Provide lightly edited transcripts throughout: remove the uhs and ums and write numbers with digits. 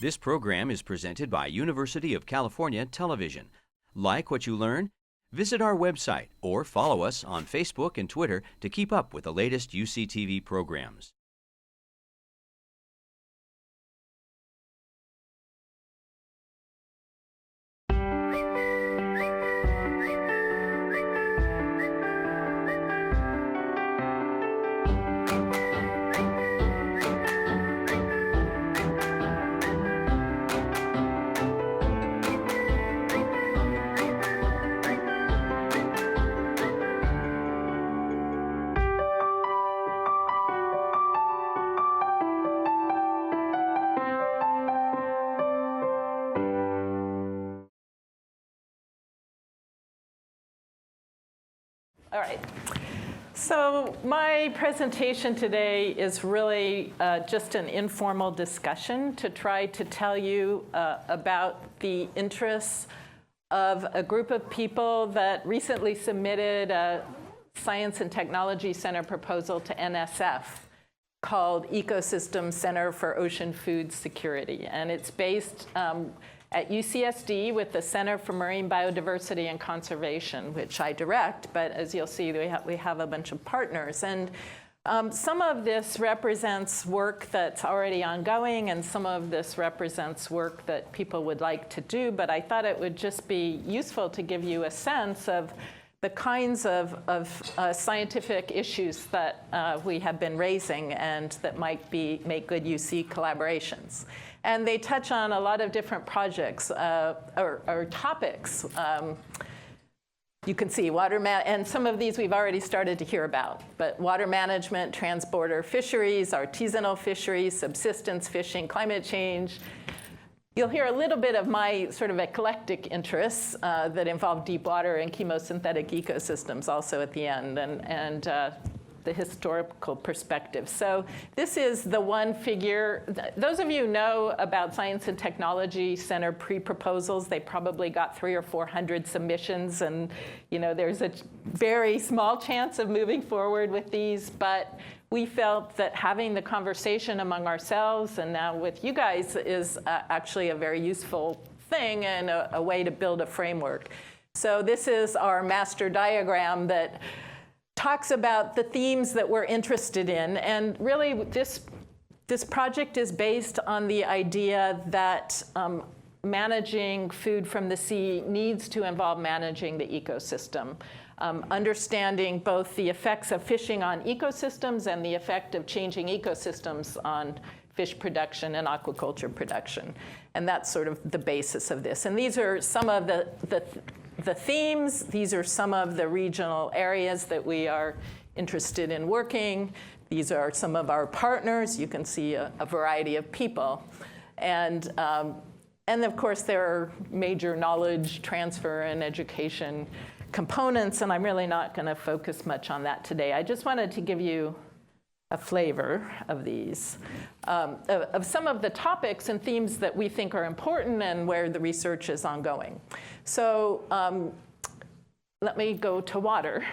This program is presented by University of California Television. Like what you learn? Visit our website or follow us on Facebook and Twitter to keep up with the latest UCTV programs. All right. So my presentation today is really just an informal discussion to try to tell you about the interests of a group of people that recently submitted a Science and Technology Center proposal to NSF called Ecosystem Center for Ocean Food Security. And it's based at UCSD with the Center for Marine Biodiversity and Conservation, which I direct, but as you'll see, we have a bunch of partners. And some of this represents work that's already ongoing, and some of this represents work that people would like to do, but I thought it would just be useful to give you a sense of the kinds of scientific issues that we have been raising and that might make good UC collaborations. And they touch on a lot of different projects or topics. You can see and some of these we've already started to hear about, but water management, transborder fisheries, artisanal fisheries, subsistence fishing, climate change. You'll hear a little bit of my sort of eclectic interests that involve deep water and chemosynthetic ecosystems also at the end, and the historical perspective. So this is the one figure. Those of you who know about Science and Technology Center pre-proposals, they probably got 300 or 400 submissions, and there's a very small chance of moving forward with these, but we felt that having the conversation among ourselves and now with you guys is actually a very useful thing and a way to build a framework. So this is our master diagram that talks about the themes that we're interested in. And really, this project is based on the idea that managing food from the sea needs to involve managing the ecosystem. Understanding both the effects of fishing on ecosystems and the effect of changing ecosystems on fish production and aquaculture production. And that's sort of the basis of this. And these are some of the themes. These are some of the regional areas that we are interested in working. These are some of our partners. You can see a variety of people. And of course, there are major knowledge transfer and education components, and I'm really not going to focus much on that today. I just wanted to give you a flavor of these, of some of the topics and themes that we think are important and where the research is ongoing. So let me go to water.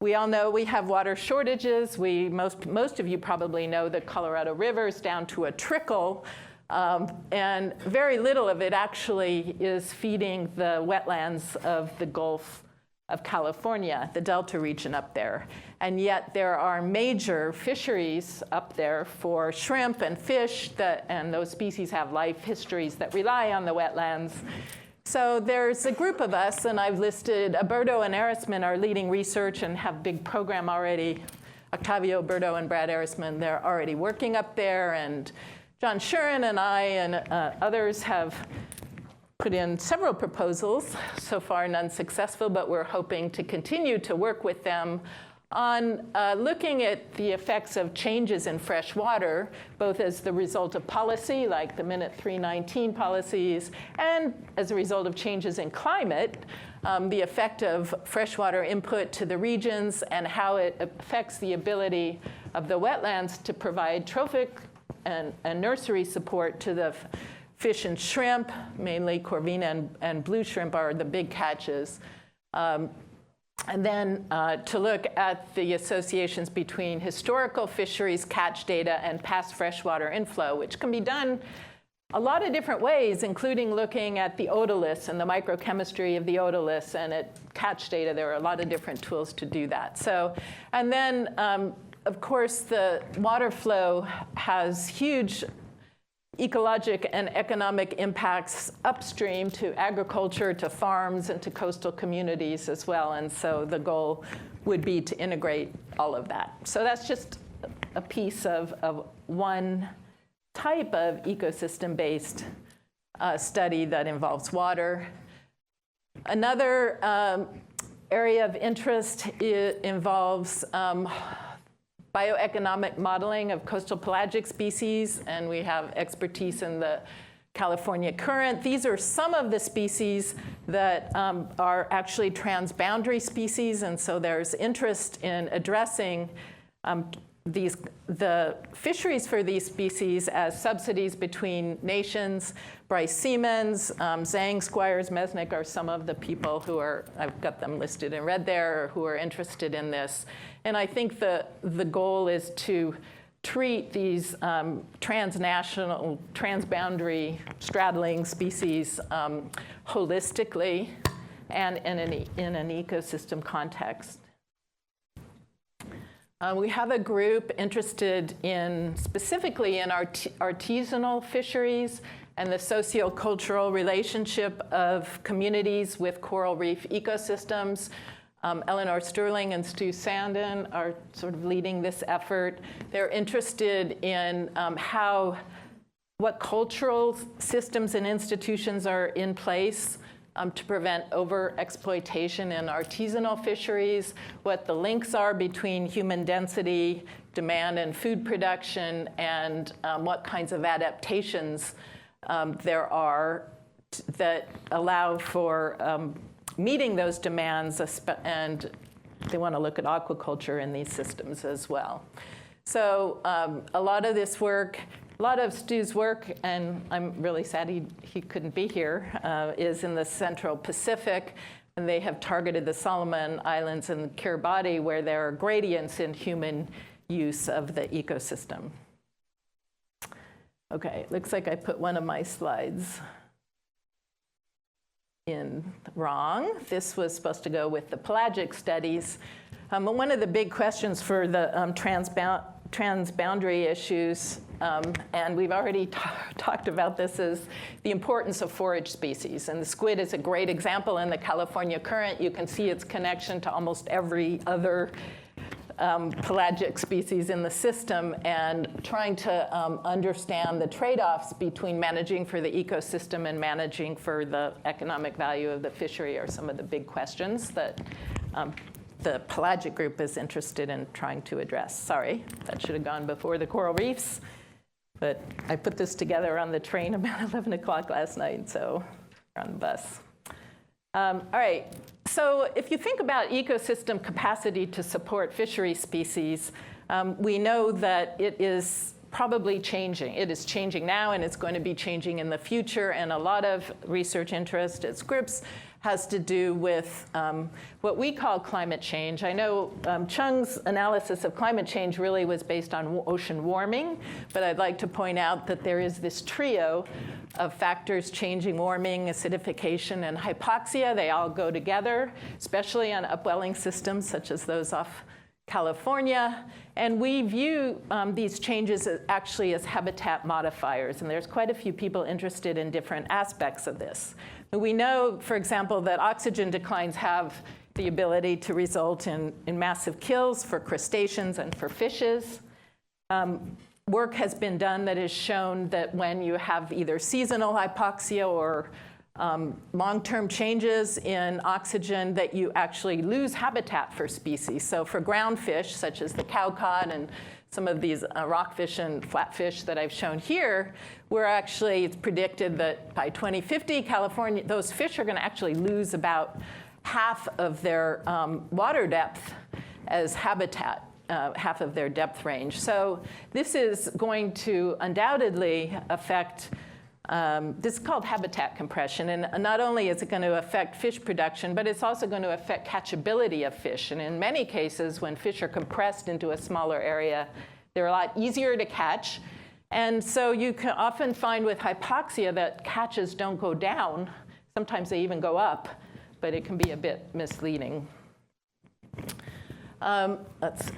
We all know we have water shortages. Most of you probably know the Colorado River is down to a trickle, and very little of it actually is feeding the wetlands of the Gulf of California, the Delta region up there. And yet there are major fisheries up there for shrimp and fish, and those species have life histories that rely on the wetlands. So there's a group of us, and I've listed Alberto and Arisman are leading research and have a big program already. Octavio Alberto and Brad Arisman, they're already working up there, and John Shuren and I and others have put in several proposals, so far none successful, but we're hoping to continue to work with them on looking at the effects of changes in fresh water, both as the result of policy, like the Minute 319 policies, and as a result of changes in climate, the effect of freshwater input to the regions and how it affects the ability of the wetlands to provide trophic and nursery support to the fish and shrimp, mainly corvina and blue shrimp are the big catches. And then to look at the associations between historical fisheries catch data and past freshwater inflow, which can be done a lot of different ways, including looking at the otoliths and the microchemistry of the otoliths, and at catch data, there are a lot of different tools to do that. So, and then, of course, the water flow has huge ecologic and economic impacts upstream to agriculture, to farms, and to coastal communities as well. And so the goal would be to integrate all of that. So that's just a piece of one type of ecosystem-based study that involves water. Another area of interest involves bioeconomic modeling of coastal pelagic species, and we have expertise in the California current. These are some of the species that are actually transboundary species, and so there's interest in addressing the fisheries for these species as subsidies between nations. Bryce Siemens, Zhang, Squires, Mesnick are some of the people who are, I've got them listed in red there, who are interested in this. And I think the goal is to treat these transnational, transboundary straddling species holistically and in an ecosystem context. We have a group interested in, specifically in artisanal fisheries and the socio-cultural relationship of communities with coral reef ecosystems. Eleanor Sterling and Stu Sandin are sort of leading this effort. They're interested in what cultural systems and institutions are in place to prevent over-exploitation in artisanal fisheries, what the links are between human density, demand, and food production, and what kinds of adaptations there are that allow for meeting those demands, and they want to look at aquaculture in these systems as well. So a lot of this work, a lot of Stu's work, and I'm really sad he couldn't be here, is in the Central Pacific, and they have targeted the Solomon Islands and Kiribati, where there are gradients in human use of the ecosystem. Okay, looks like I put one of my slides in wrong. This was supposed to go with the pelagic studies. One of the big questions for the transboundary issues, and we've already talked about this, is the importance of forage species. And the squid is a great example in the California current. You can see its connection to almost every other pelagic species in the system, and trying to understand the trade-offs between managing for the ecosystem and managing for the economic value of the fishery are some of the big questions that the pelagic group is interested in trying to address. Sorry, that should have gone before the coral reefs, but I put this together on the train about 11 o'clock last night, so on the bus. All right, so if you think about ecosystem capacity to support fishery species, we know that it is probably changing. It is changing now, and it's going to be changing in the future, and a lot of research interest at Scripps has to do with what we call climate change. I know Chung's analysis of climate change really was based on ocean warming, but I'd like to point out that there is this trio of factors changing warming, acidification, and hypoxia. They all go together, especially on upwelling systems such as those off California. And we view these changes actually as habitat modifiers, and there's quite a few people interested in different aspects of this. We know, for example, that oxygen declines have the ability to result in massive kills for crustaceans and for fishes. Work has been done that has shown that when you have either seasonal hypoxia or long-term changes in oxygen, that you actually lose habitat for species. So for ground fish, such as the cowcod and some of these rockfish and flatfish that I've shown here, it's predicted that by 2050, California, those fish are going to actually lose about half of their water depth as habitat, half of their depth range. So this is going to undoubtedly affect, this is called habitat compression, and not only is it going to affect fish production, but it's also going to affect catchability of fish. And in many cases, when fish are compressed into a smaller area, they're a lot easier to catch, And so you can often find with hypoxia that catches don't go down. Sometimes they even go up, but it can be a bit misleading. Let's see.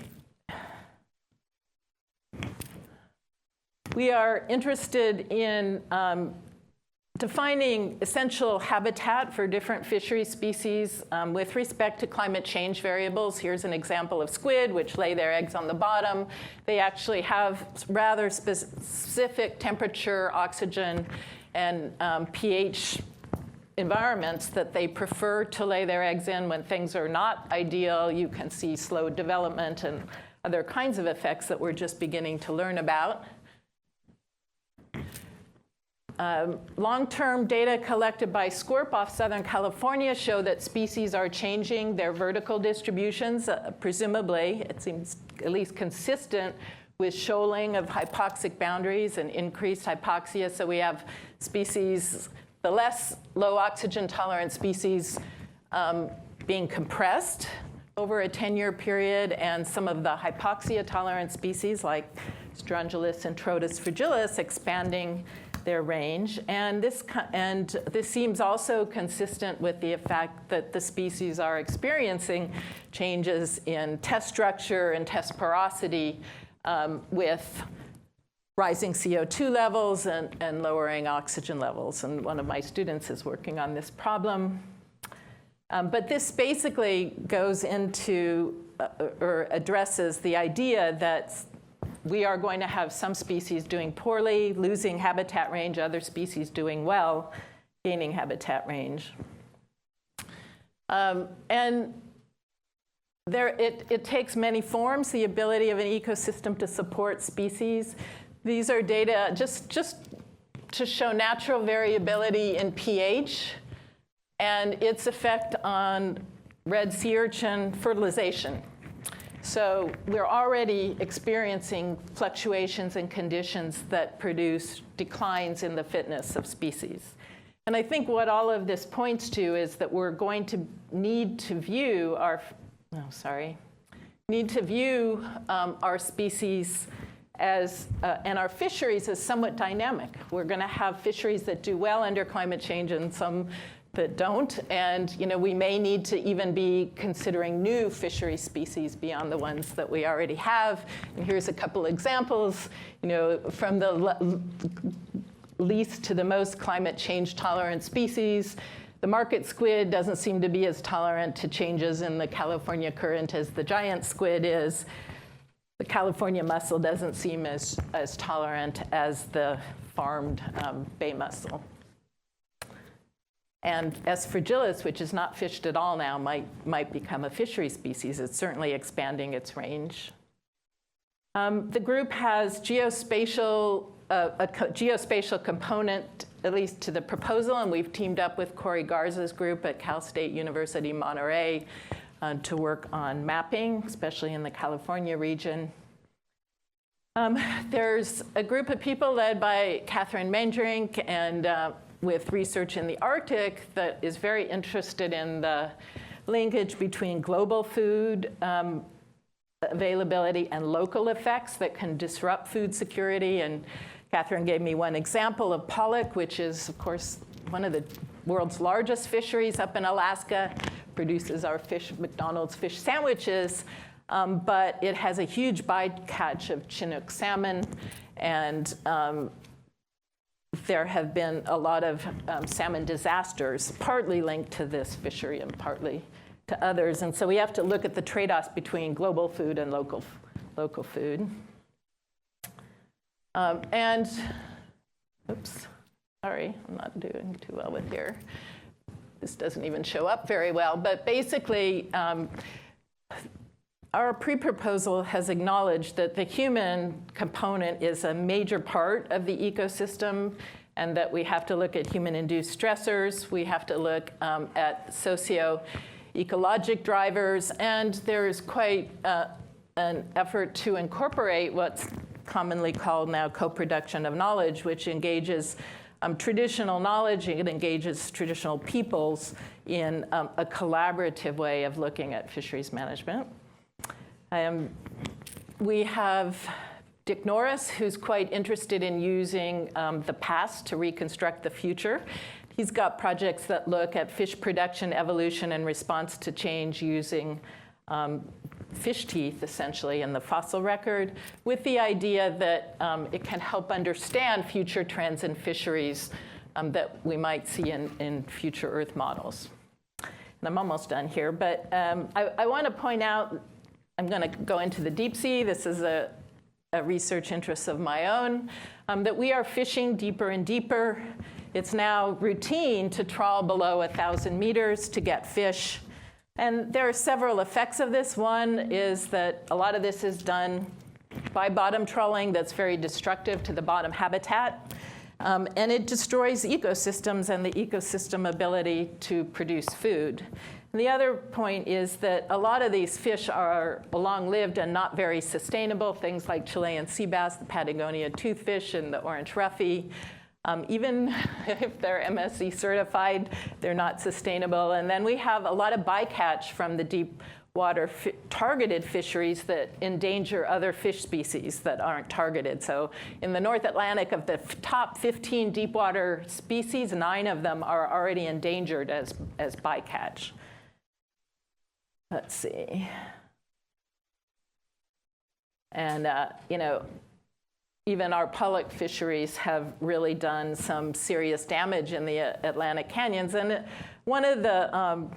We are interested in defining essential habitat for different fishery species with respect to climate change variables. Here's an example of squid, which lay their eggs on the bottom. They actually have rather specific temperature, oxygen, and pH environments that they prefer to lay their eggs in. When things are not ideal, you can see slowed development and other kinds of effects that we're just beginning to learn about. Long-term data collected by SCORP off Southern California show that species are changing their vertical distributions. Presumably, it seems at least consistent with shoaling of hypoxic boundaries and increased hypoxia. So we have species, the less low oxygen tolerant species being compressed over a 10-year period, and some of the hypoxia tolerant species like Strongylus and Trotus fragilis expanding their range. And this seems also consistent with the fact that the species are experiencing changes in test structure and test porosity with rising CO2 levels and lowering oxygen levels. And one of my students is working on this problem. But this basically goes into or addresses the idea that we are going to have some species doing poorly, losing habitat range, other species doing well, gaining habitat range. And it takes many forms, the ability of an ecosystem to support species. These are data just to show natural variability in pH and its effect on red sea urchin fertilization. So we're already experiencing fluctuations in conditions that produce declines in the fitness of species. And I think what all of this points to is that we're going to need to view our species as, and our fisheries as somewhat dynamic. We're going to have fisheries that do well under climate change and some that don't. And we may need to even be considering new fishery species beyond the ones that we already have. And here's a couple examples, from the least to the most climate change tolerant species. The market squid doesn't seem to be as tolerant to changes in the California current as the giant squid is. The California mussel doesn't seem as tolerant as the farmed bay mussel. And S. fragilis, which is not fished at all now, might become a fishery species. It's certainly expanding its range. The group has geospatial, a geospatial component, at least to the proposal, and we've teamed up with Corey Garza's group at Cal State University, Monterey, to work on mapping, especially in the California region. There's a group of people led by Catherine Mendrink and with research in the Arctic that is very interested in the linkage between global food availability and local effects that can disrupt food security. And Catherine gave me one example of pollock, which is, of course, one of the world's largest fisheries up in Alaska, produces our McDonald's fish sandwiches, but it has a huge bycatch of Chinook salmon, and there have been a lot of salmon disasters, partly linked to this fishery and partly to others. And so we have to look at the trade-offs between global food and local food. Oops, sorry, I'm not doing too well with here. This doesn't even show up very well, but basically, our pre-proposal has acknowledged that the human component is a major part of the ecosystem, and that we have to look at human-induced stressors. We have to look at socio-ecologic drivers, and there's quite an effort to incorporate what's commonly called now co-production of knowledge, which engages traditional knowledge. It engages traditional peoples in a collaborative way of looking at fisheries management. We have Dick Norris, who's quite interested in using the past to reconstruct the future. He's got projects that look at fish production, evolution, and response to change using fish teeth, essentially, in the fossil record, with the idea that it can help understand future trends in fisheries that we might see in future Earth models. And I'm almost done here, but I want to point out, I'm going to go into the deep sea. This is a research interest of my own, that we are fishing deeper and deeper. It's now routine to trawl below 1,000 meters to get fish. And there are several effects of this. One is that a lot of this is done by bottom trawling that's very destructive to the bottom habitat. And it destroys ecosystems and the ecosystem ability to produce food. And the other point is that a lot of these fish are long-lived and not very sustainable, things like Chilean sea bass, the Patagonia toothfish, and the orange roughy. Even if they're MSC certified, they're not sustainable. And then we have a lot of bycatch from the deep water targeted fisheries that endanger other fish species that aren't targeted. So in the North Atlantic, of the top 15 deep water species, 9 of them are already endangered as bycatch. Let's see. And, even our public fisheries have really done some serious damage in the Atlantic canyons. And one of the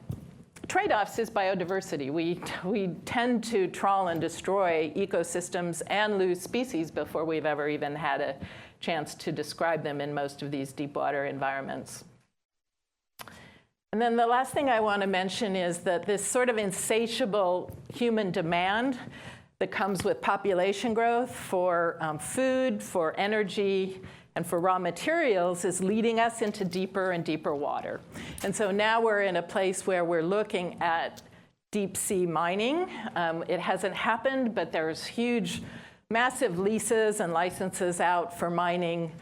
trade-offs is biodiversity. We tend to trawl and destroy ecosystems and lose species before we've ever even had a chance to describe them in most of these deep water environments. And then the last thing I want to mention is that this sort of insatiable human demand that comes with population growth for food, for energy, and for raw materials is leading us into deeper and deeper water. And so now we're in a place where we're looking at deep sea mining. It hasn't happened, but there's huge, massive leases and licenses out for mining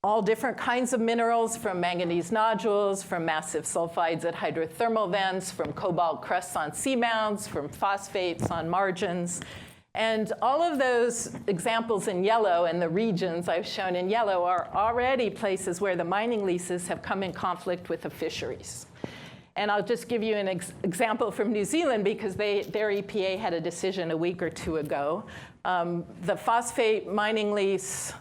all different kinds of minerals, from manganese nodules, from massive sulfides at hydrothermal vents, from cobalt crusts on seamounts, from phosphates on margins. And all of those examples in yellow and the regions I've shown in yellow are already places where the mining leases have come in conflict with the fisheries. And I'll just give you an example from New Zealand, because their EPA had a decision a week or two ago. The phosphate mining lease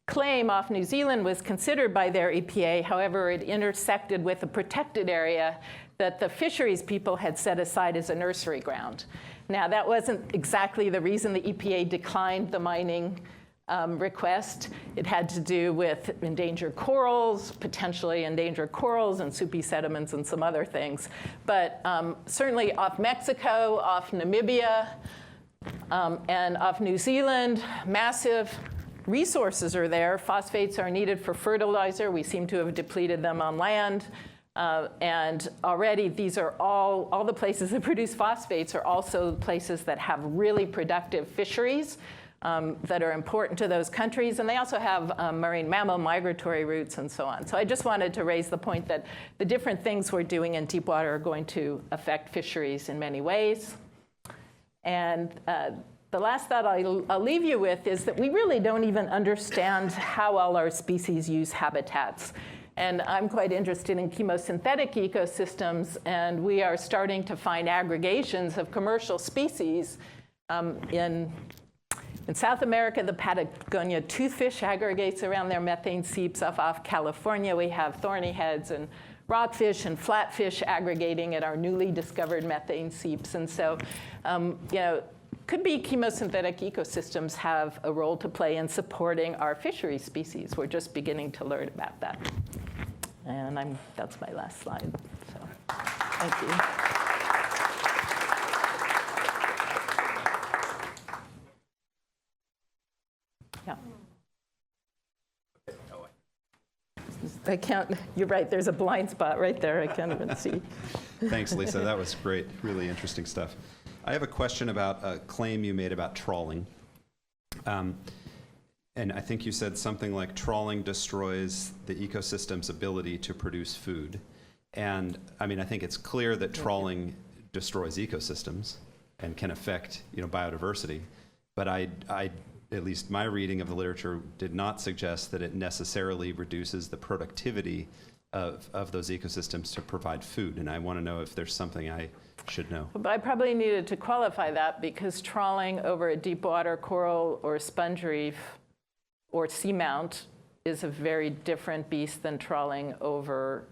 claim off New Zealand was considered by their EPA. However, it intersected with a protected area that the fisheries people had set aside as a nursery ground. Now, that wasn't exactly the reason the EPA declined the mining request. It had to do with endangered corals, potentially endangered corals and soupy sediments and some other things. But certainly off Mexico, off Namibia, and off New Zealand, massive resources are there. Phosphates are needed for fertilizer. We seem to have depleted them on land. And already these are all the places that produce phosphates are also places that have really productive fisheries that are important to those countries. And they also have marine mammal migratory routes and so on. So I just wanted to raise the point that the different things we're doing in deep water are going to affect fisheries in many ways. And the last thought I'll leave you with is that we really don't even understand how all our species use habitats. And I'm quite interested in chemosynthetic ecosystems, and we are starting to find aggregations of commercial species. In South America, the Patagonia toothfish aggregates around their methane seeps. Off California, we have thorny heads and rockfish and flatfish aggregating at our newly discovered methane seeps. And so, could be chemosynthetic ecosystems have a role to play in supporting our fishery species. We're just beginning to learn about that. And that's my last slide. So, thank you. Yeah. I can't, you're right, there's a blind spot right there. I can't even see. Thanks, Lisa. That was great. Really interesting stuff. I have a question about a claim you made about trawling. And I think you said something like trawling destroys the ecosystem's ability to produce food. And I mean, I think it's clear that trawling destroys ecosystems and can affect, biodiversity. But at least my reading of the literature did not suggest that it necessarily reduces the productivity of those ecosystems to provide food. And I want to know if there's something I should know. But I probably needed to qualify that because trawling over a deep water coral or sponge reef or seamount is a very different beast than trawling over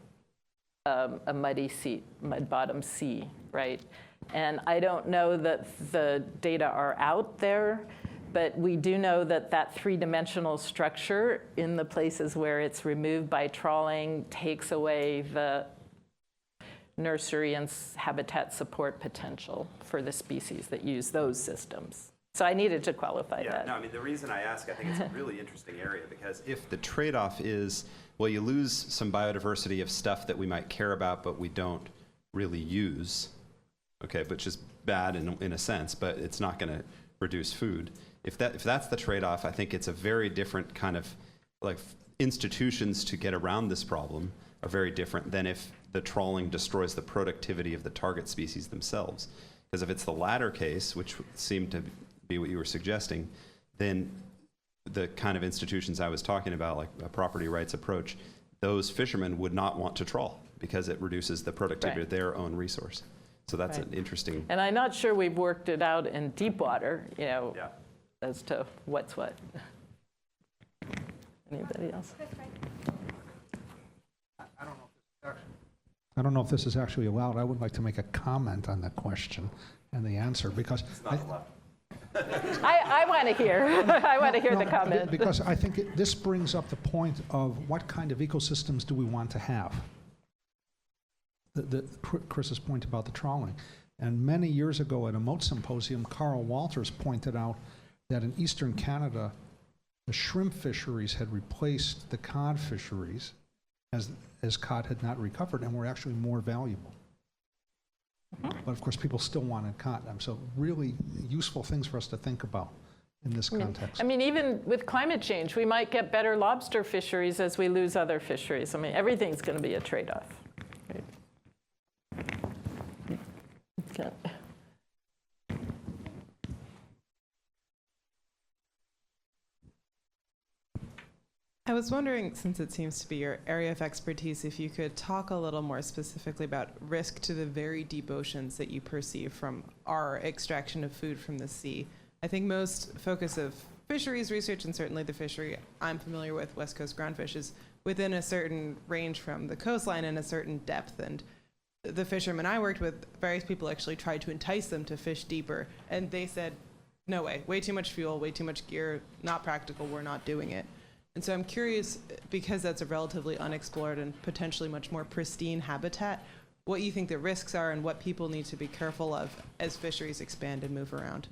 a mud-bottom sea, right? And I don't know that the data are out there, but we do know that that three-dimensional structure in the places where it's removed by trawling takes away the nursery and habitat support potential for the species that use those systems. So I needed to qualify that. No, I mean, the reason I ask, I think it's a really interesting area, because if the trade-off is, well, you lose some biodiversity of stuff that we might care about but we don't really use, okay, which is bad in a sense, but it's not going to reduce food. If that's the trade-off, I think it's a very different kind of, like, institutions to get around this problem are very different than if the trawling destroys the productivity of the target species themselves. Because if it's the latter case, which seemed to be what you were suggesting, then the kind of institutions I was talking about, like a property rights approach, those fishermen would not want to trawl because it reduces the productivity of their own resource. So that's an interesting. And I'm not sure we've worked it out in deep water, as to what's what. Anybody else? I don't know if this is actually allowed. I would like to make a comment on that question and the answer, because It's not allowed. I want to hear. I want to hear the comment. Because I think this brings up the point of what kind of ecosystems do we want to have? Chris's point about the trawling. And many years ago at a moat symposium, Carl Walters pointed out that in eastern Canada, the shrimp fisheries had replaced the cod fisheries as cod had not recovered and were actually more valuable. But of course, people still wanted cod. So really useful things for us to think about in this context. I mean, even with climate change, we might get better lobster fisheries as we lose other fisheries. I mean, everything's going to be a trade-off. Right? Okay. I was wondering, since it seems to be your area of expertise, if you could talk a little more specifically about risk to the very deep oceans that you perceive from our extraction of food from the sea. I think most focus of fisheries research, and certainly the fishery I'm familiar with, West Coast groundfish, is within a certain range from the coastline and a certain depth. And the fishermen I worked with, various people actually tried to entice them to fish deeper, and they said, no way too much fuel, way too much gear, not practical, we're not doing it. And so I'm curious, because that's a relatively unexplored and potentially much more pristine habitat, what you think the risks are and what people need to be careful of as fisheries expand and move around.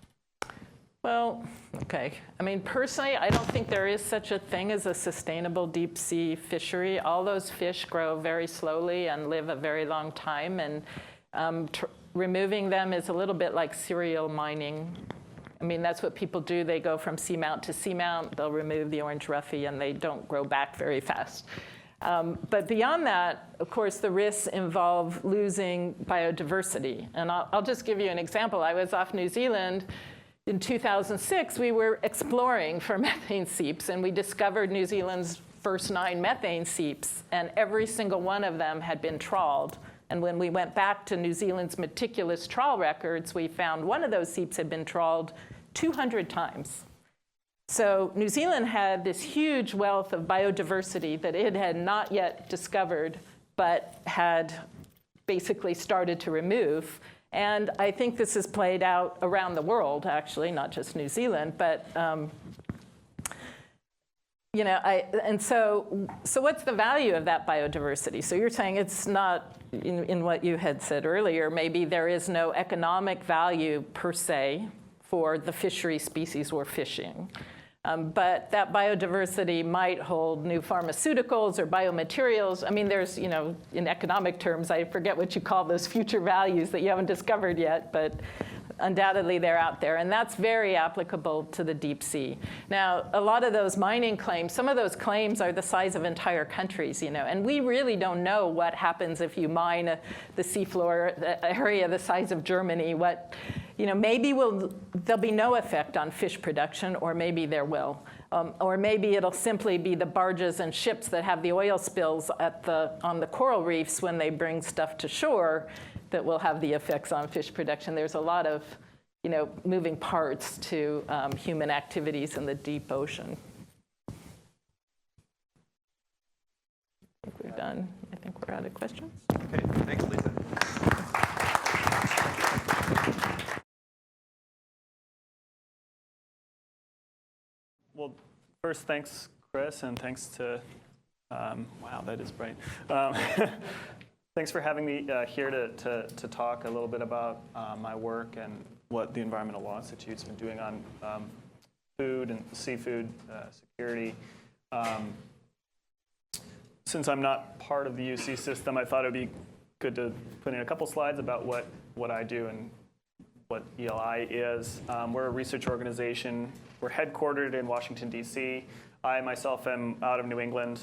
Well, okay. I mean, personally, I don't think there is such a thing as a sustainable deep sea fishery. All those fish grow very slowly and live a very long time, and removing them is a little bit like serial mining. I mean, that's what people do. They go from seamount to seamount. They'll remove the orange roughy, and they don't grow back very fast. But beyond that, of course, the risks involve losing biodiversity. And I'll just give you an example. I was off New Zealand. In 2006, we were exploring for methane seeps, and we discovered New Zealand's first 9 methane seeps, and every single one of them had been trawled. And when we went back to New Zealand's meticulous trawl records, we found one of those seeps had been trawled 200 times. So New Zealand had this huge wealth of biodiversity that it had not yet discovered, but had basically started to remove. And I think this has played out around the world, actually, not just New Zealand, but so what's the value of that biodiversity? So you're saying it's not, in what you had said earlier, maybe there is no economic value per se for the fishery species we're fishing. But that biodiversity might hold new pharmaceuticals or biomaterials. I mean, there's, in economic terms, I forget what you call those future values that you haven't discovered yet, but undoubtedly they're out there, and that's very applicable to the deep sea. Now, a lot of those mining claims, some of those claims are the size of entire countries, and we really don't know what happens if you mine the seafloor area the size of Germany. Maybe there'll be no effect on fish production, or maybe there will. Or maybe it'll simply be the barges and ships that have the oil spills on the coral reefs when they bring stuff to shore that will have the effects on fish production. There's a lot of moving parts to human activities in the deep ocean. I think we're done. I think we're out of questions. Okay, thanks, Lisa. Well, first, thanks, Chris, and thanks to, wow, that is bright. Thanks for having me here to talk a little bit about my work and what the Environmental Law Institute's been doing on food and seafood security. Since I'm not part of the UC system, I thought it would be good to put in a couple slides about what I do and what ELI is. We're a research organization. We're headquartered in Washington, D.C. I myself am out of New England.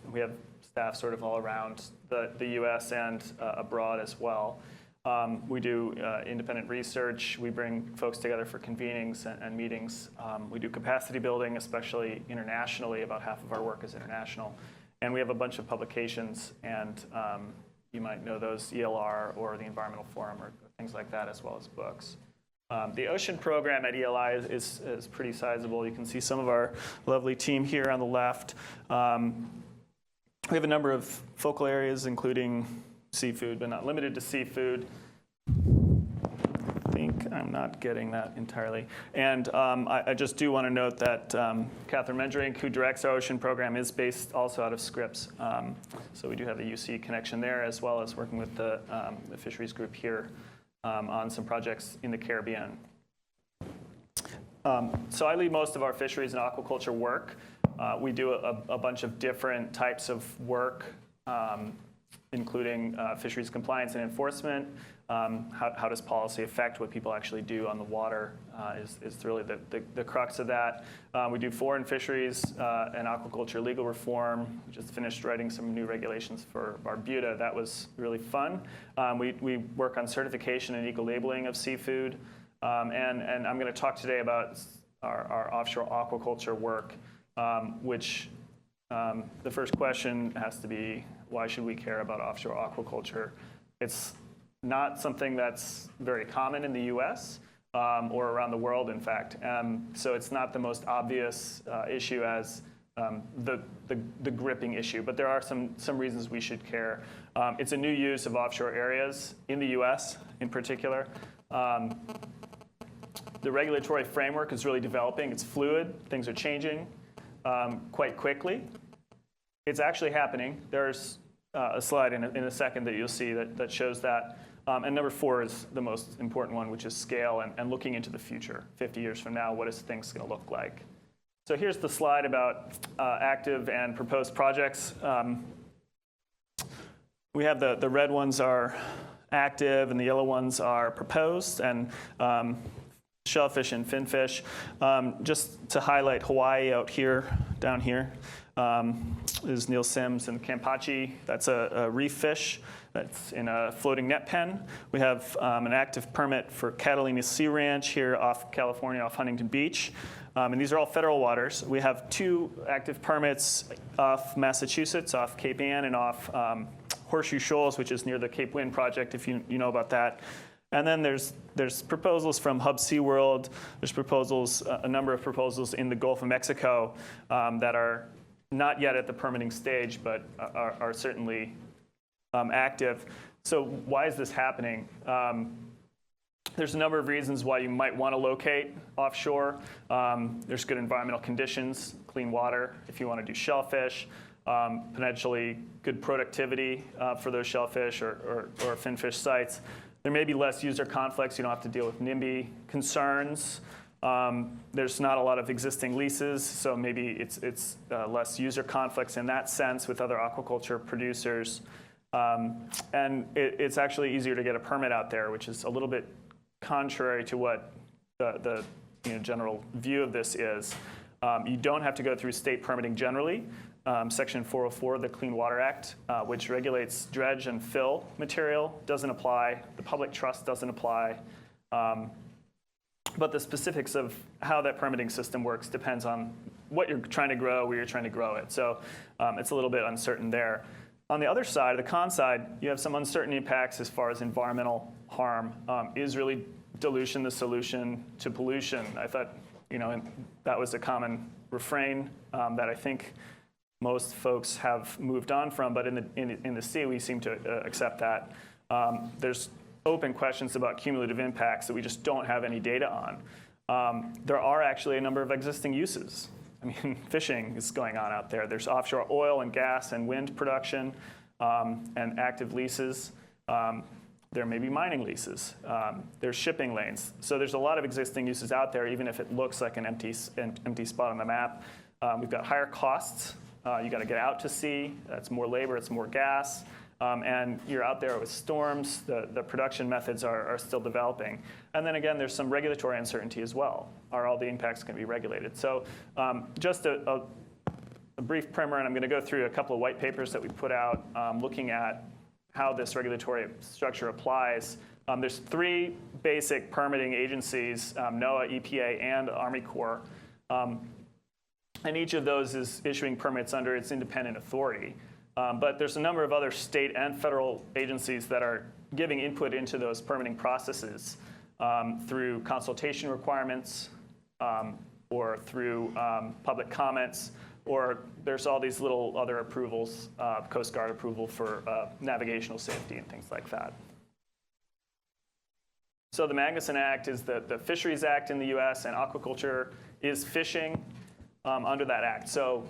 We have staff sort of all around the U.S. and abroad as well. We do independent research. We bring folks together for convenings and meetings. We do capacity building, especially internationally. About half of our work is international. And we have a bunch of publications, and you might know those, ELR or the Environmental Forum or things like that, as well as books. The ocean program at ELI is pretty sizable. You can see some of our lovely team here on the left. We have a number of focal areas, including seafood, but not limited to seafood. I think I'm not getting that entirely. And I just do want to note that Catherine Mendrink, who directs our ocean program, is based also out of Scripps. So we do have a UC connection there, as well as working with the fisheries group here on some projects in the Caribbean. So I lead most of our fisheries and aquaculture work. We do a bunch of different types of work, including fisheries compliance and enforcement. How does policy affect what people actually do on the water is really the crux of that. We do foreign fisheries and aquaculture legal reform. We just finished writing some new regulations for Barbuda. That was really fun. We work on certification and eco-labeling of seafood. And I'm going to talk today about our offshore aquaculture work, which the first question has to be, why should we care about offshore aquaculture? It's not something that's very common in the US or around the world, in fact. So it's not the most obvious issue as the gripping issue, but there are some reasons we should care. It's a new use of offshore areas in the US in particular. The regulatory framework is really developing. It's fluid. Things are changing quite quickly. It's actually happening. There's a slide in a second that you'll see that shows that. And number 4 is the most important one, which is scale and looking into the future. 50 years from now, what is things going to look like? So here's the slide about active and proposed projects. We have the red ones are active and the yellow ones are proposed. And shellfish and finfish. Just to highlight Hawaii out here, down here, is Neil Sims and Kampachi. That's a reef fish that's in a floating net pen. We have an active permit for Catalina Sea Ranch here off California, off Huntington Beach. And these are all federal waters. We have 2 active permits off Massachusetts, off Cape Ann, and off Horseshoe Shoals, which is near the Cape Wind project, if you know about that. And then there's proposals from Hub SeaWorld. There's proposals, a number of proposals in the Gulf of Mexico that are not yet at the permitting stage, but are certainly active. So why is this happening? There's a number of reasons why you might want to locate offshore. There's good environmental conditions, clean water if you want to do shellfish, potentially good productivity for those shellfish or finfish sites. There may be less user conflicts. You don't have to deal with NIMBY concerns. There's not a lot of existing leases, so maybe it's less user conflicts in that sense with other aquaculture producers. And it's actually easier to get a permit out there, which is a little bit contrary to what the general view of this is. You don't have to go through state permitting generally. Section 404 of the Clean Water Act, which regulates dredge and fill material, doesn't apply. The public trust doesn't apply. But the specifics of how that permitting system works depends on what you're trying to grow, where you're trying to grow it. So it's a little bit uncertain there. On the other side, the con side, you have some uncertain impacts as far as environmental harm. Is really dilution the solution to pollution? I thought, that was a common refrain that I think most folks have moved on from, but in the sea, we seem to accept that. There's open questions about cumulative impacts that we just don't have any data on. There are actually a number of existing uses. I mean, fishing is going on out there. There's offshore oil and gas and wind production and active leases. There may be mining leases. There's shipping lanes. So there's a lot of existing uses out there, even if it looks like an empty spot on the map. We've got higher costs. You got to get out to sea. That's more labor. It's more gas. And you're out there with storms. The production methods are still developing. And then again, there's some regulatory uncertainty as well. Are all the impacts going to be regulated? So just a brief primer, and I'm going to go through a couple of white papers that we put out looking at how this regulatory structure applies. There's three basic permitting agencies, NOAA, EPA, and Army Corps. And each of those is issuing permits under its independent authority. But there's a number of other state and federal agencies that are giving input into those permitting processes through consultation requirements or through public comments, or there's all these little other approvals, Coast Guard approval for navigational safety and things like that. So the Magnuson Act is the Fisheries Act in the US, and aquaculture is fishing under that act. So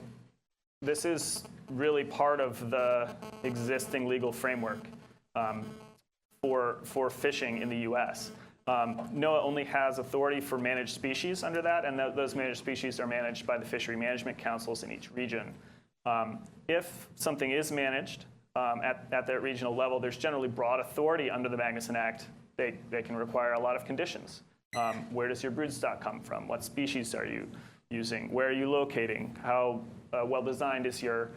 this is really part of the existing legal framework for fishing in the US. NOAA only has authority for managed species under that, and those managed species are managed by the fishery management councils in each region. If something is managed at that regional level, there's generally broad authority under the Magnuson Act. They can require a lot of conditions. Where does your broodstock come from? What species are you using? Where are you locating? How well-designed is your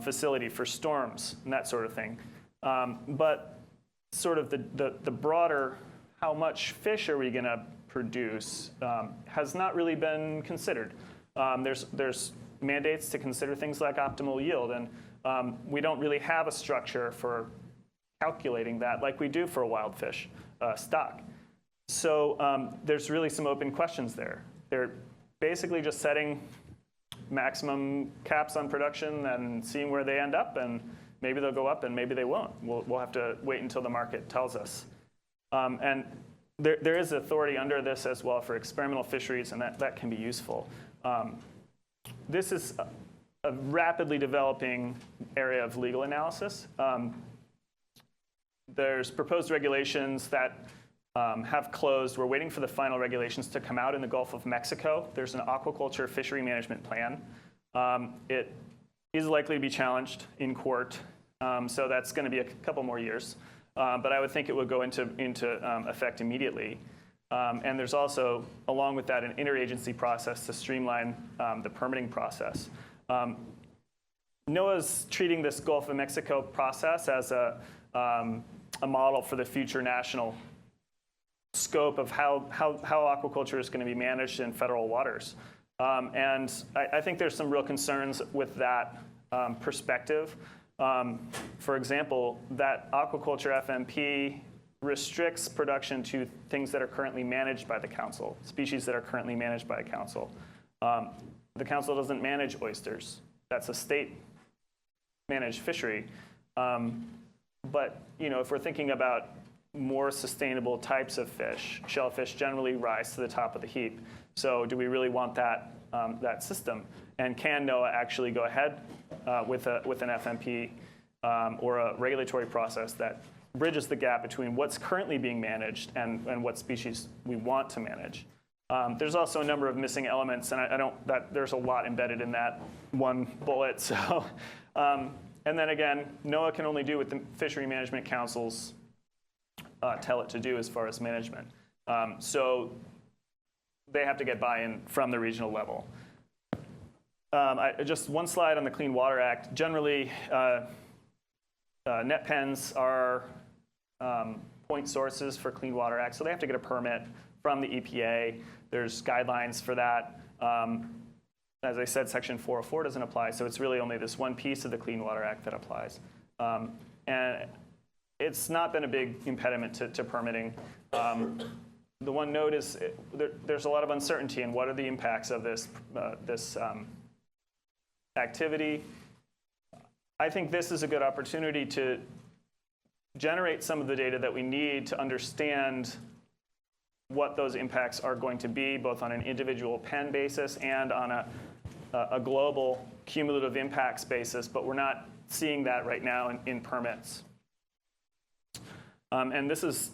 facility for storms and that sort of thing? But sort of the broader how much fish are we going to produce has not really been considered. There's mandates to consider things like optimal yield, and we don't really have a structure for calculating that like we do for a wild fish stock. So there's really some open questions there. They're basically just setting maximum caps on production and seeing where they end up, and maybe they'll go up and maybe they won't. We'll have to wait until the market tells us. And there is authority under this as well for experimental fisheries, and that can be useful. This is a rapidly developing area of legal analysis. There's proposed regulations that have closed. We're waiting for the final regulations to come out in the Gulf of Mexico. There's an aquaculture fishery management plan. It is likely to be challenged in court, so that's going to be a couple more years. But I would think it would go into effect immediately. And there's also, along with that, an interagency process to streamline the permitting process. NOAA's treating this Gulf of Mexico process as a model for the future national scope of how aquaculture is going to be managed in federal waters. And I think there's some real concerns with that perspective. For example, that aquaculture FMP restricts production to things that are currently managed by the council, species that are currently managed by a council. The council doesn't manage oysters. That's a state-managed fishery. But if we're thinking about more sustainable types of fish, shellfish generally rise to the top of the heap. So do we really want that system? And can NOAA actually go ahead with an FMP or a regulatory process that bridges the gap between what's currently being managed and what species we want to manage? There's also a number of missing elements, and there's a lot embedded in that one bullet. So, and then again, NOAA can only do what the fishery management councils tell it to do as far as management. So they have to get buy-in from the regional level. Just one slide on the Clean Water Act. Generally, net pens are point sources for Clean Water Act, so they have to get a permit from the EPA. There's guidelines for that. As I said, Section 404 doesn't apply, so it's really only this one piece of the Clean Water Act that applies. And it's not been a big impediment to permitting. The one note is there's a lot of uncertainty in what are the impacts of this activity. I think this is a good opportunity to generate some of the data that we need to understand what those impacts are going to be, both on an individual pen basis and on a global cumulative impacts basis, but we're not seeing that right now in permits. And this is,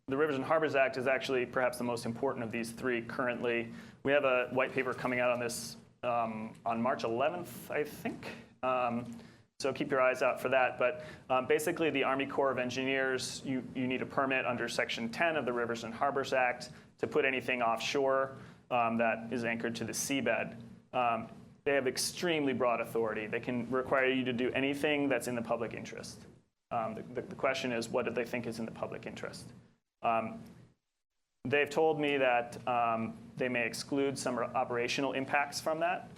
the Rivers and Harbors Act is actually perhaps the most important of these three currently. We have a white paper coming out on this on March 11th, I think. So keep your eyes out for that. But basically, the Army Corps of Engineers, you need a permit under Section 10 of the Rivers and Harbors Act to put anything offshore that is anchored to the seabed. They have extremely broad authority. They can require you to do anything that's in the public interest. The question is, what do they think is in the public interest? They've told me that they may exclude some operational impacts from that.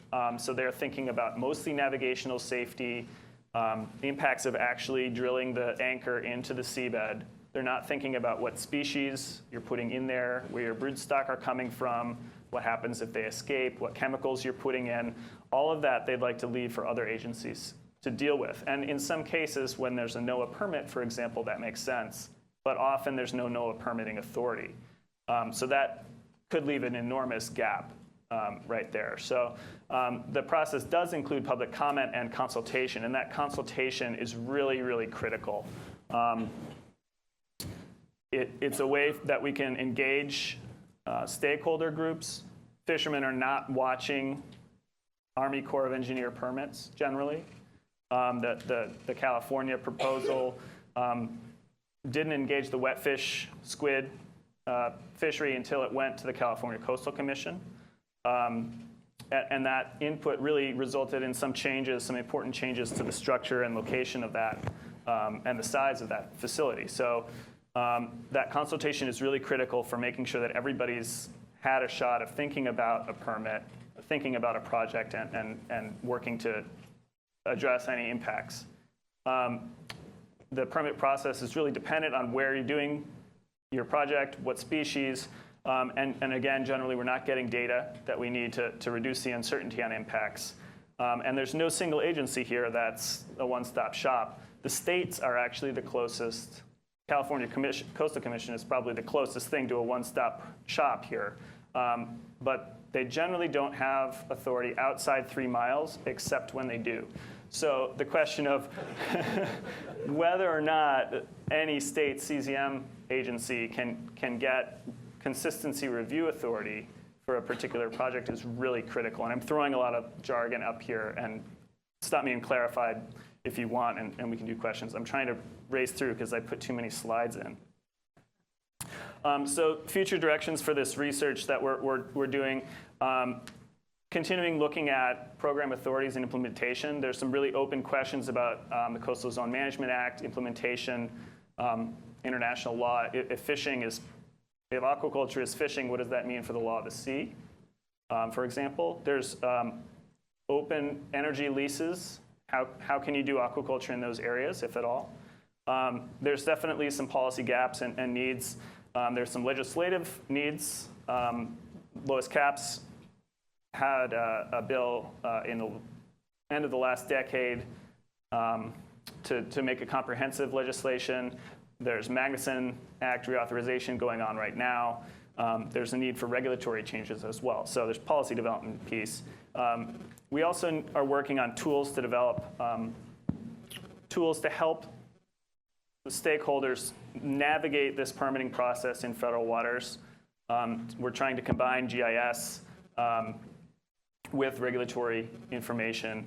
So they're thinking about mostly navigational safety, the impacts of actually drilling the anchor into the seabed. They're not thinking about what species you're putting in there, where your broodstock are coming from, what happens if they escape, what chemicals you're putting in. All of that they'd like to leave for other agencies to deal with. And in some cases, when there's a NOAA permit, for example, that makes sense. But often there's no NOAA permitting authority. So that could leave an enormous gap right there. So the process does include public comment and consultation, and that consultation is really, really critical. It's a way that we can engage stakeholder groups. Fishermen are not watching Army Corps of Engineer permits generally. The California proposal didn't engage the wetfish squid fishery until it went to the California Coastal Commission. And that input really resulted in some changes, some important changes to the structure and location of that and the size of that facility. So that consultation is really critical for making sure that everybody's had a shot of thinking about a permit, thinking about a project, and working to address any impacts. The permit process is really dependent on where you're doing your project, what species, and again, generally we're not getting data that we need to reduce the uncertainty on impacts. And there's no single agency here that's a one-stop shop. The states are actually the closest. California Coastal Commission is probably the closest thing to a one-stop shop here. But they generally don't have authority outside 3 miles, except when they do. So the question of whether or not any state CZM agency can get consistency review authority for a particular project is really critical. And I'm throwing a lot of jargon up here, and stop me and clarify if you want, and we can do questions. I'm trying to race through because I put too many slides in. So future directions for this research that we're doing. Continuing looking at program authorities and implementation. There's some really open questions about the Coastal Zone Management Act, implementation, international law. If aquaculture is fishing, what does that mean for the law of the sea? For example, there's open energy leases. How can you do aquaculture in those areas, if at all? There's definitely some policy gaps and needs. There's some legislative needs. Lois Capps had a bill in the end of the last decade to make a comprehensive legislation. There's Magnuson Act reauthorization going on right now. There's a need for regulatory changes as well. So there's policy development piece. We also are working on tools to develop tools to help the stakeholders navigate this permitting process in federal waters. We're trying to combine GIS with regulatory information,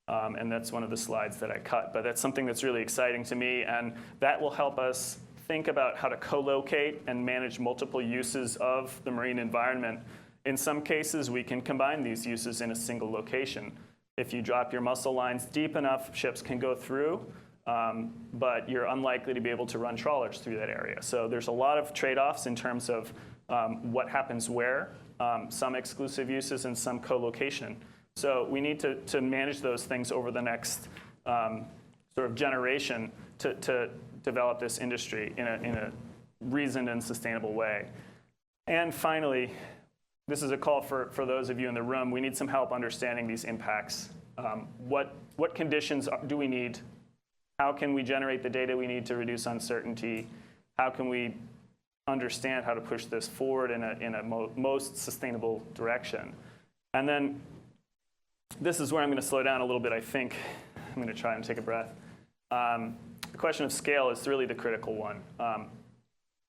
and that's one of the slides that I cut. But that's something that's really exciting to me, and that will help us think about how to co-locate and manage multiple uses of the marine environment. In some cases, we can combine these uses in a single location. If you drop your mussel lines deep enough, ships can go through, but you're unlikely to be able to run trawlers through that area. So there's a lot of trade-offs in terms of what happens where, some exclusive uses and some co-location. So we need to manage those things over the next sort of generation to develop this industry in a reasoned and sustainable way. And finally, this is a call for those of you in the room. We need some help understanding these impacts. What conditions do we need? How can we generate the data we need to reduce uncertainty? How can we understand how to push this forward in a most sustainable direction? And then this is where I'm going to slow down a little bit, I think. I'm going to try and take a breath. The question of scale is really the critical one.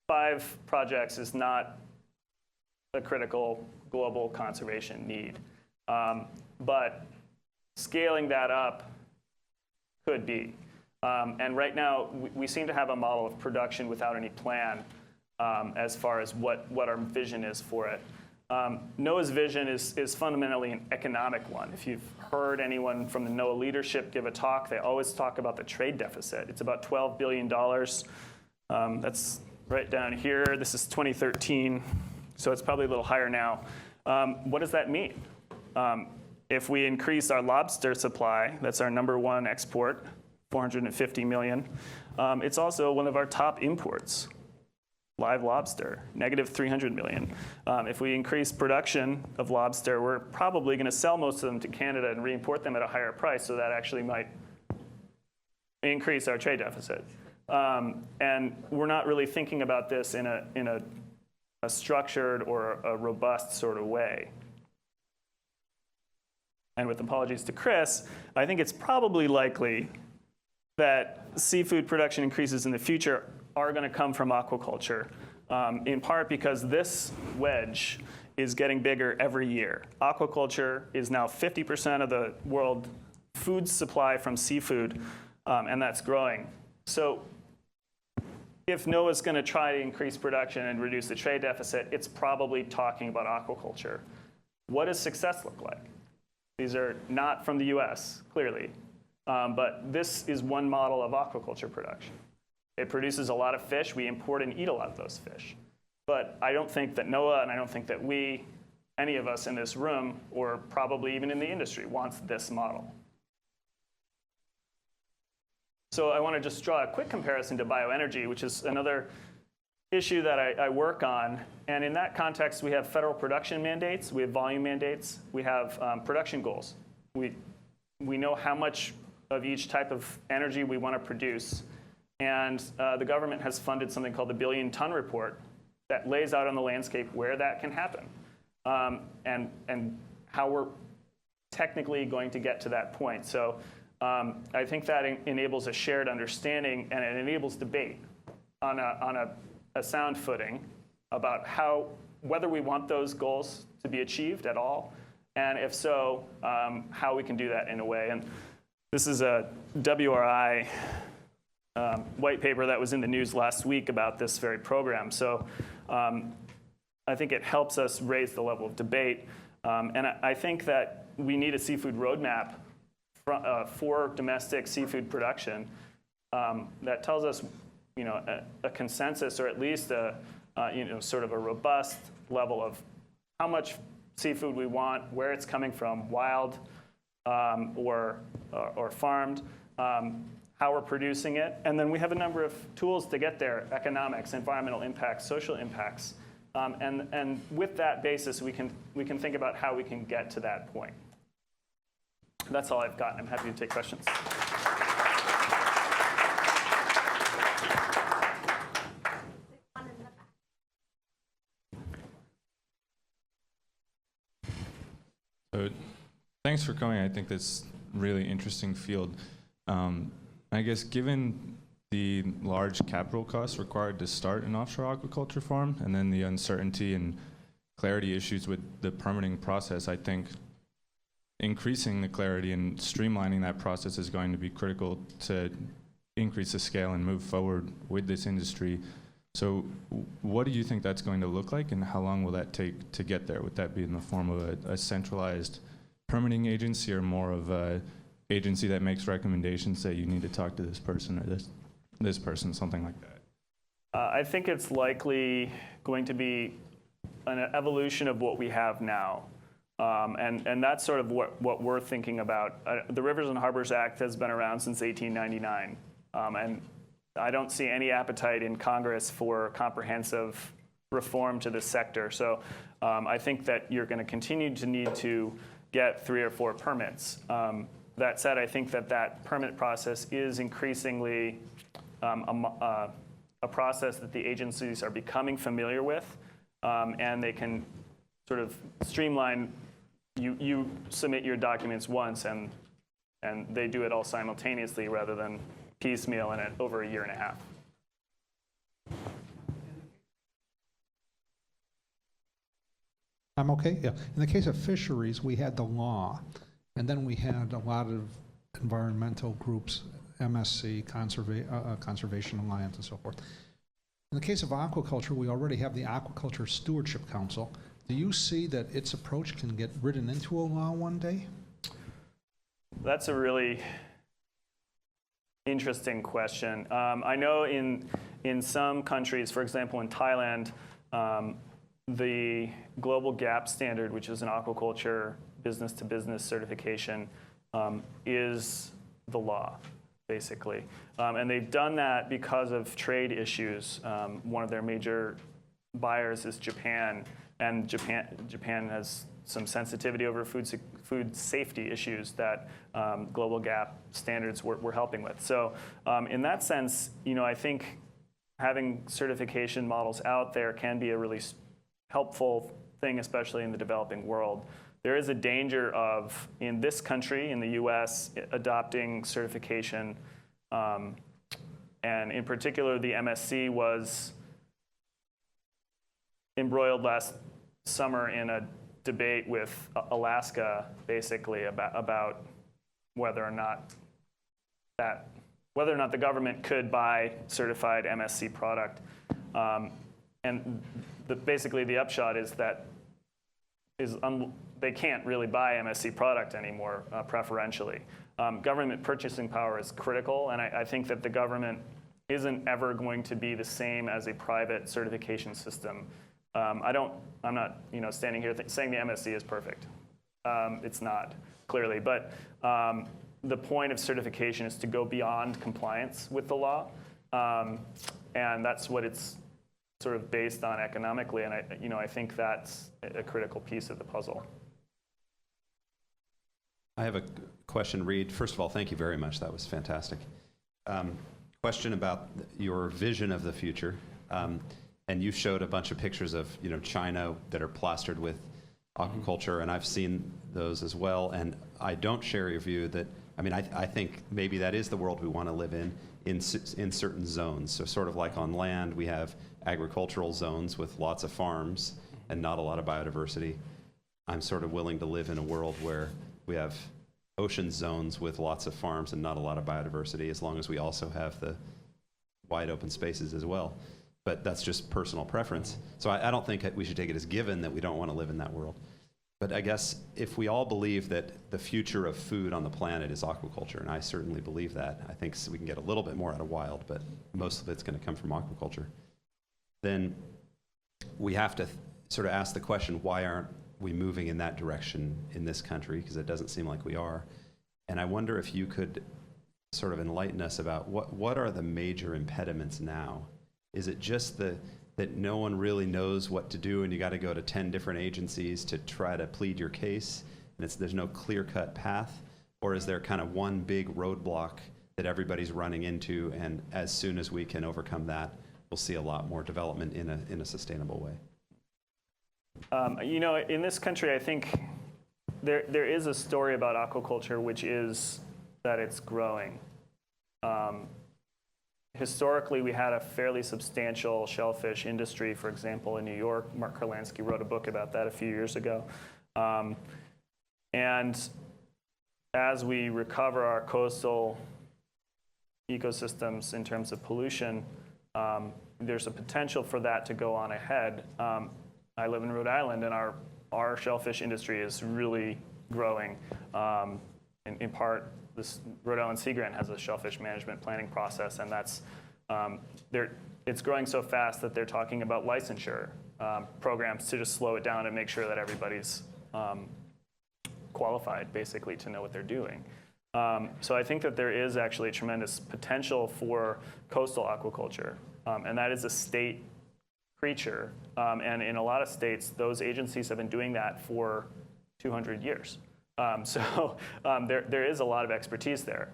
5 projects is not a critical global conservation need. But scaling that up could be. And right now, we seem to have a model of production without any plan as far as what our vision is for it. NOAA's vision is fundamentally an economic one. If you've heard anyone from the NOAA leadership give a talk, they always talk about the trade deficit. It's about $12 billion. That's right down here. This is 2013, so it's probably a little higher now. What does that mean? If we increase our lobster supply, that's our #1 export, 450 million. It's also one of our top imports, live lobster, -300 million. If we increase production of lobster, we're probably going to sell most of them to Canada and re-import them at a higher price, so that actually might increase our trade deficit. And we're not really thinking about this in a structured or a robust sort of way. And with apologies to Chris, I think it's probably likely that seafood production increases in the future are going to come from aquaculture, in part because this wedge is getting bigger every year. Aquaculture is now 50% of the world food supply from seafood, and that's growing. So if NOAA's going to try to increase production and reduce the trade deficit, it's probably talking about aquaculture. What does success look like? These are not from the US, clearly, but this is one model of aquaculture production. It produces a lot of fish. We import and eat a lot of those fish. But I don't think that NOAA, and I don't think that we, any of us in this room, or probably even in the industry, wants this model. So I want to just draw a quick comparison to bioenergy, which is another issue that I work on. And in that context, we have federal production mandates, we have volume mandates, we have production goals. We know how much of each type of energy we want to produce. And the government has funded something called the Billion-Ton Report that lays out on the landscape where that can happen and how we're technically going to get to that point. So I think that enables a shared understanding, and it enables debate on a sound footing about whether we want those goals to be achieved at all, and if so, how we can do that in a way. And this is a WRI white paper that was in the news last week about this very program. So I think it helps us raise the level of debate. And I think that we need a seafood roadmap for domestic seafood production that tells us, a consensus, or at least sort of a robust level of how much seafood we want, where it's coming from, wild or farmed, how we're producing it, and then we have a number of tools to get there: economics, environmental impacts, social impacts, and with that basis, we can think about how we can get to that point. That's all I've got. I'm happy to take questions. So, thanks for coming. I think that's a really interesting field. I guess given the large capital costs required to start an offshore aquaculture farm, and then the uncertainty and clarity issues with the permitting process, I think increasing the clarity and streamlining that process is going to be critical to increase the scale and move forward with this industry. So what do you think that's going to look like, and how long will that take to get there? Would that be in the form of a centralized permitting agency, or more of a agency that makes recommendations, say you need to talk to this person or this person, something like that? I think it's likely going to be an evolution of what we have now. And that's sort of what we're thinking about. The Rivers and Harbors Act has been around since 1899. And I don't see any appetite in Congress for comprehensive reform to this sector. So I think that you're going to continue to need to get 3 or 4 permits. That said, I think that permit process is increasingly a process that the agencies are becoming familiar with, and they can sort of streamline. You submit your documents once, and they do it all simultaneously rather than piecemeal in it over a year and a half. I'm okay, yeah. In the case of fisheries, we had the law, and then we had a lot of environmental groups, MSC, Conservation Alliance, and so forth. In the case of aquaculture, we already have the Aquaculture Stewardship Council. Do you see that its approach can get written into a law one day? That's a really interesting question. I know in some countries, for example in Thailand, the Global GAP standard, which is an aquaculture business-to-business certification, is the law, basically. And they've done that because of trade issues. One of their major buyers is Japan, and Japan has some sensitivity over food safety issues that Global GAP standards were helping with. So in that sense, I think having certification models out there can be a really helpful thing, especially in the developing world. There is a danger of, in this country, in the US, adopting certification, and in particular, the MSC was embroiled last summer in a debate with Alaska, basically, about whether or not the government could buy certified MSC product. And basically the upshot is that they can't really buy MSC product anymore preferentially. Government purchasing power is critical, and I think that the government isn't ever going to be the same as a private certification system. I'm not standing here saying the MSC is perfect. It's not, clearly, but the point of certification is to go beyond compliance with the law, and that's what it's sort of based on economically, and I think that's a critical piece of the puzzle. I have a question, Reed. First of all, thank you very much. That was fantastic. Question about your vision of the future. And you showed a bunch of pictures of China that are plastered with aquaculture, and I've seen those as well. And I don't share your view that, I think maybe that is the world we want to live in certain zones. So sort of like on land, we have agricultural zones with lots of farms and not a lot of biodiversity. I'm sort of willing to live in a world where we have ocean zones with lots of farms and not a lot of biodiversity, as long as we also have the wide open spaces as well. But that's just personal preference. So I don't think we should take it as given that we don't want to live in that world. But I guess if we all believe that the future of food on the planet is aquaculture, and I certainly believe that, I think we can get a little bit more out of wild, but most of it's going to come from aquaculture, then we have to sort of ask the question, why aren't we moving in that direction in this country? Because it doesn't seem like we are. And I wonder if you could sort of enlighten us about what are the major impediments now? Is it just that no one really knows what to do and you got to go to 10 different agencies to try to plead your case and there's no clear-cut path? Or is there kind of one big roadblock that everybody's running into, and as soon as we can overcome that, we'll see a lot more development in a sustainable way? In this country, I think there is a story about aquaculture, which is that it's growing. Historically, we had a fairly substantial shellfish industry, for example, in New York. Mark Kurlansky wrote a book about that a few years ago. And as we recover our coastal ecosystems in terms of pollution, there's a potential for that to go on ahead. I live in Rhode Island, and our shellfish industry is really growing. In part, this Rhode Island Sea Grant has a shellfish management planning process, and that's it's growing so fast that they're talking about licensure programs to just slow it down and make sure that everybody's qualified, basically, to know what they're doing. So I think that there is actually tremendous potential for coastal aquaculture, and that is a state creature. And in a lot of states, those agencies have been doing that for 200 years. So there is a lot of expertise there.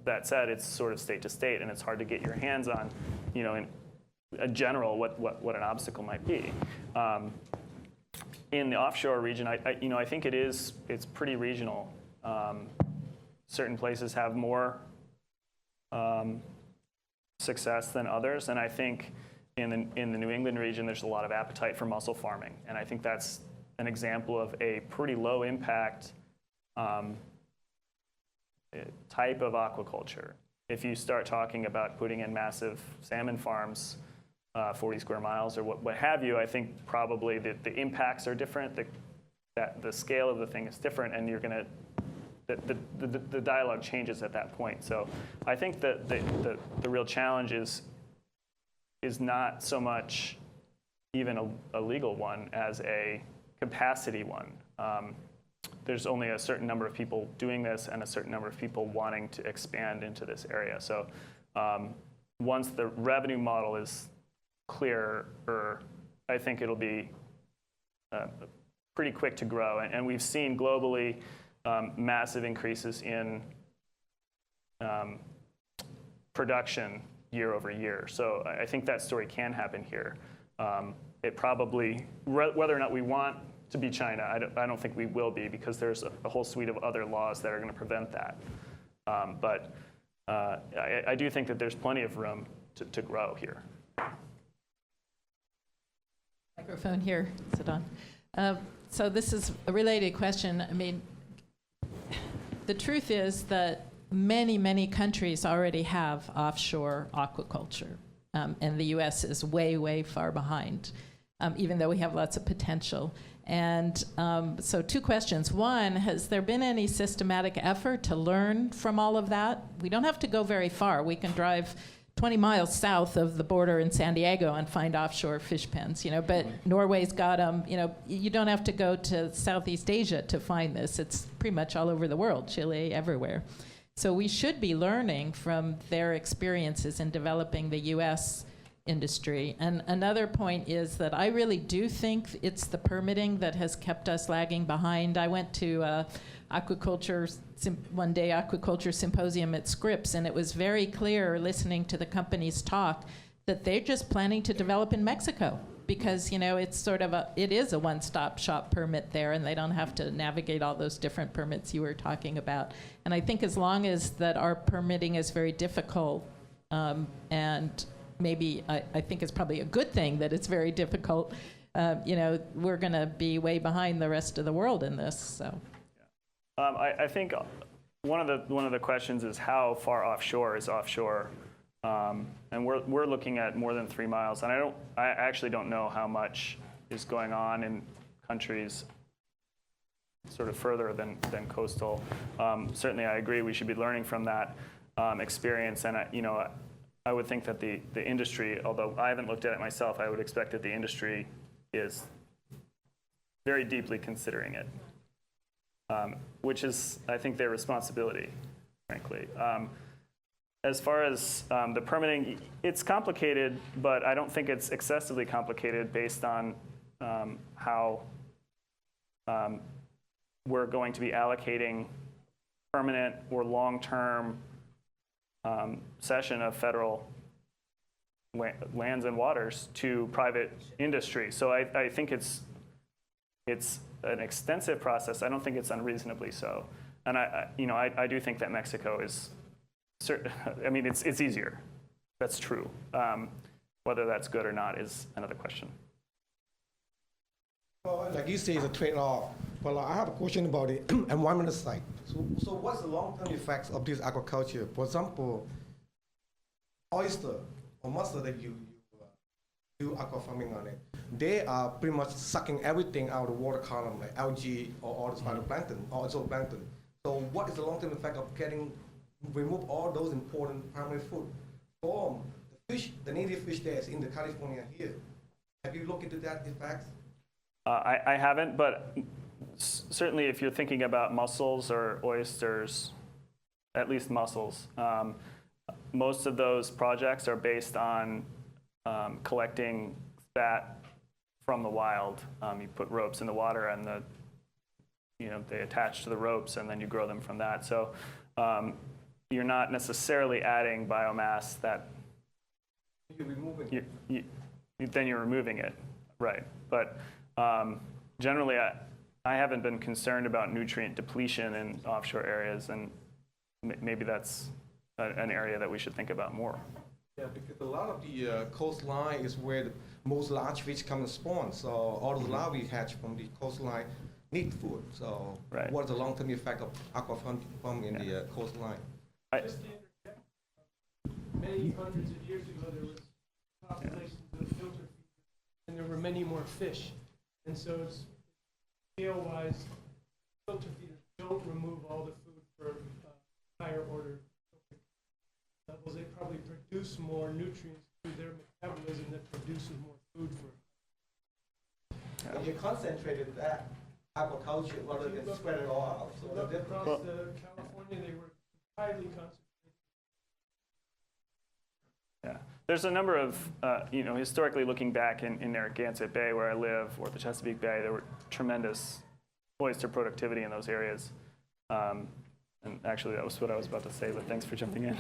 That said, it's sort of state to state, and it's hard to get your hands on, in a general what an obstacle might be. In the offshore region, I think it's pretty regional. Certain places have more success than others, and I think in the New England region, there's a lot of appetite for mussel farming, and I think that's an example of a pretty low impact type of aquaculture. If you start talking about putting in massive salmon farms, 40 square miles or what have you, I think probably the impacts are different, the scale of the thing is different, and you're going to the dialogue changes at that point. So I think that the real challenge is not so much even a legal one as a capacity one. There's only a certain number of people doing this and a certain number of people wanting to expand into this area. So once the revenue model is clearer, I think it'll be pretty quick to grow. And we've seen globally massive increases in production year over year. So I think that story can happen here. It probably, whether or not we want to be China, I don't think we will be, because there's a whole suite of other laws that are going to prevent that. But I do think that there's plenty of room to grow here. Microphone here, sit on. So this is a related question. I mean, the truth is that many, many countries already have offshore aquaculture, and the U.S. is way, way far behind, even though we have lots of potential. And so 2 questions. One, has there been any systematic effort to learn from all of that? We don't have to go very far. We can drive 20 miles south of the border in San Diego and find offshore fish pens, but Norway's got them. You don't have to go to Southeast Asia to find this. It's pretty much all over the world, Chile, everywhere. So we should be learning from their experiences in developing the U.S. industry. And another point is that I really do think it's the permitting that has kept us lagging behind. I went to one day aquaculture symposium at Scripps, and it was very clear listening to the companies talk that they're just planning to develop in Mexico, because it's sort of it is a one-stop shop permit there, and they don't have to navigate all those different permits you were talking about. And I think as long as that our permitting is very difficult, and maybe I think it's probably a good thing that it's very difficult, we're going to be way behind the rest of the world in this. So. I think one of the questions is how far offshore is offshore, and we're looking at more than 3 miles. And I actually don't know how much is going on in countries sort of further than coastal. Certainly, I agree we should be learning from that experience. And I would think that the industry, although I haven't looked at it myself, I would expect that the industry is very deeply considering it. Which is, I think, their responsibility, frankly. As far as the permitting, it's complicated, but I don't think it's excessively complicated based on how we're going to be allocating permanent or long-term cession of federal lands and waters to private industry. So I think it's an extensive process. I don't think it's unreasonably so. And I do think that Mexico is, it's easier. That's true. Whether that's good or not is another question. Well, like you say, it's a trade-off. Well, I have a question about the environmental side. So what's the long-term effects of this aquaculture? For example, oyster or mussel that you do aqua farming on it, they are pretty much sucking everything out of the water column, like algae or all the phytoplankton or zooplankton. So what is the long-term effect of remove all those important primary food from the fish, the native fish that's in the California here? Have you looked into that effect? I haven't, but certainly if you're thinking about mussels or oysters, at least mussels, most of those projects are based on collecting spat from the wild. You put ropes in the water and they attach to the ropes and then you grow them from that. So you're not necessarily adding biomass that You're removing it. then you're removing it, right? But generally, I haven't been concerned about nutrient depletion in offshore areas, and maybe that's an area that we should think about more. Yeah, because a lot of the coastline is where the most large fish come and spawn. So all those larvae hatch from the coastline need food. So Right. what is the long-term effect of aquafarming in the coastline? Many hundreds of years ago, there was populations of filter feeders, and there were many more fish. And so it's scale-wise, filter feeders don't remove all the food for higher order levels. They probably produce more nutrients through their metabolism that produces more food for. And you concentrated that aquaculture rather than spread it all out. So Look the across California, they were highly concentrated. Yeah, there's a number of, historically looking back in Narragansett Bay where I live, or the Chesapeake Bay, there were tremendous oyster productivity in those areas. And actually, that was what I was about to say, but thanks for jumping in.